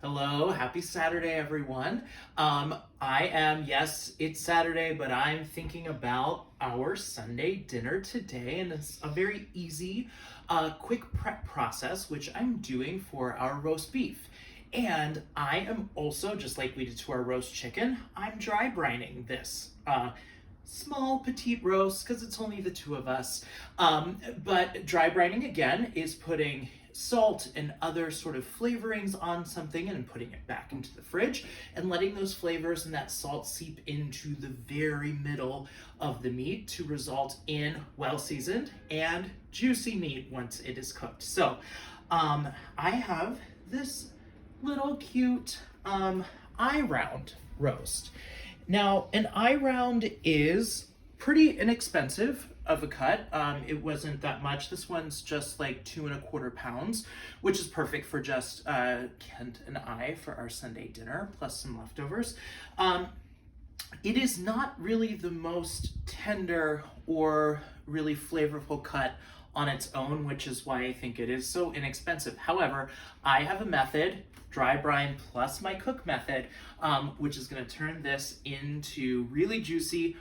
Hello, happy Saturday, everyone. Yes, it's Saturday, but I'm thinking about our Sunday dinner today, and it's a very easy, quick prep process, which I'm doing for our roast beef. And I am also, just like we did to our roast chicken, I'm dry brining this. Small petite roast because it's only the two of us. But dry brining again is putting salt and other sort of flavorings on something and putting it back into the fridge and letting those flavors and that salt seep into the very middle of the meat to result in well seasoned and juicy meat once it is cooked. So I have this little cute eye round roast. Now, an eye round is pretty inexpensive of a cut. It wasn't that much. This one's just like 2¼ pounds, which is perfect for just Kent and I for our Sunday dinner, plus some leftovers. It is not really the most tender or really flavorful cut on its own, which is why I think it is so inexpensive. However, I have a method, dry brine plus my cook method, which is gonna turn this into really juicy,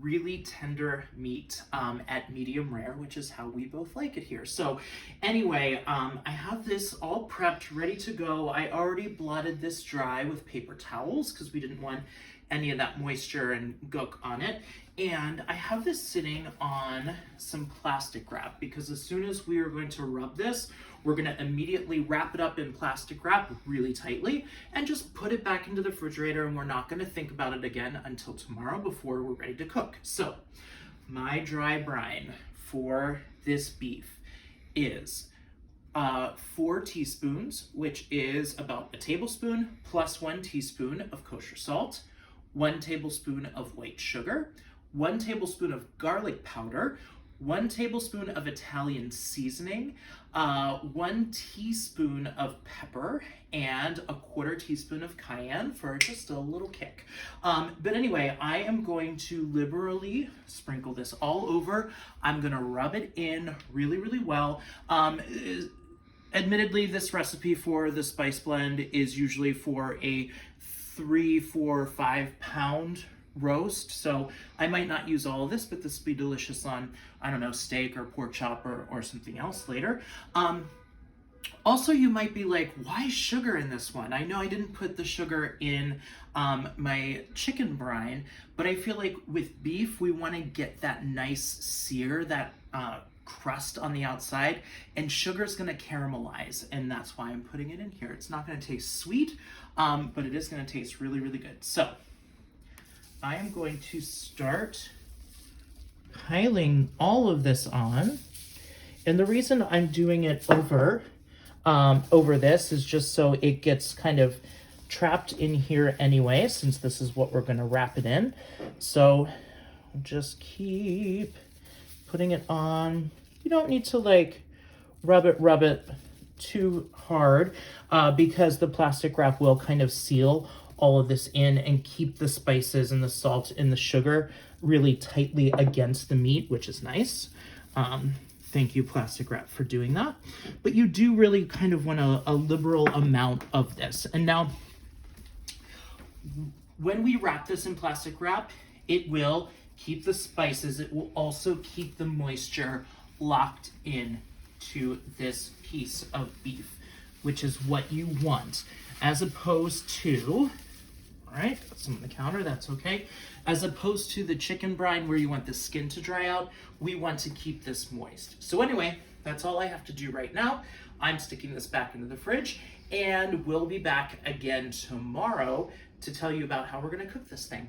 really tender meat at medium rare, which is how we both like it here. So anyway, I have this all prepped, ready to go. I already blotted this dry with paper towels because we didn't want any of that moisture and gook on it. And I have this sitting on some plastic wrap because as soon as we are going to rub this, we're gonna immediately wrap it up in plastic wrap really tightly and just put it back into the refrigerator, and we're not gonna think about it again until tomorrow before we're ready to cook. So my dry brine for this beef is 4 teaspoons, which is about a tablespoon plus 1 teaspoon of kosher salt, 1 tablespoon of white sugar, 1 tablespoon of garlic powder, 1 tablespoon of Italian seasoning, 1 teaspoon of pepper, and 1/4 teaspoon of cayenne for just a little kick. But anyway, I am going to liberally sprinkle this all over. I'm gonna rub it in really, really well. Admittedly, this recipe for the spice blend is usually for a 3, 4, 5 pound roast, so I might not use all of this, but this will be delicious on, I don't know, steak or pork chop or something else later. Also, you might be like, why sugar in this one? I know I didn't put the sugar in my chicken brine, but I feel like with beef, we want to get that nice sear, that crust on the outside, and sugar is going to caramelize, and that's why I'm putting it in here. It's not going to taste sweet, but it is going to taste really, really good. So I am going to start piling all of this on, and the reason I'm doing it over this is just so it gets kind of trapped in here anyway, since this is what we're going to wrap it in. So just keep putting it on. You don't need to like rub it too hard because the plastic wrap will kind of seal all of this in and keep the spices and the salt and the sugar really tightly against the meat, which is nice. Thank you, plastic wrap, for doing that. But you do really kind of want a liberal amount of this. And now, when we wrap this in plastic wrap, it will keep the spices. It will also keep the moisture locked in to this piece of beef, which is what you want, as opposed to, all right, put some on the counter, that's okay. As opposed to the chicken brine where you want the skin to dry out, we want to keep this moist. So anyway, that's all I have to do right now. I'm sticking this back into the fridge, and we'll be back again tomorrow to tell you about how we're gonna cook this thing.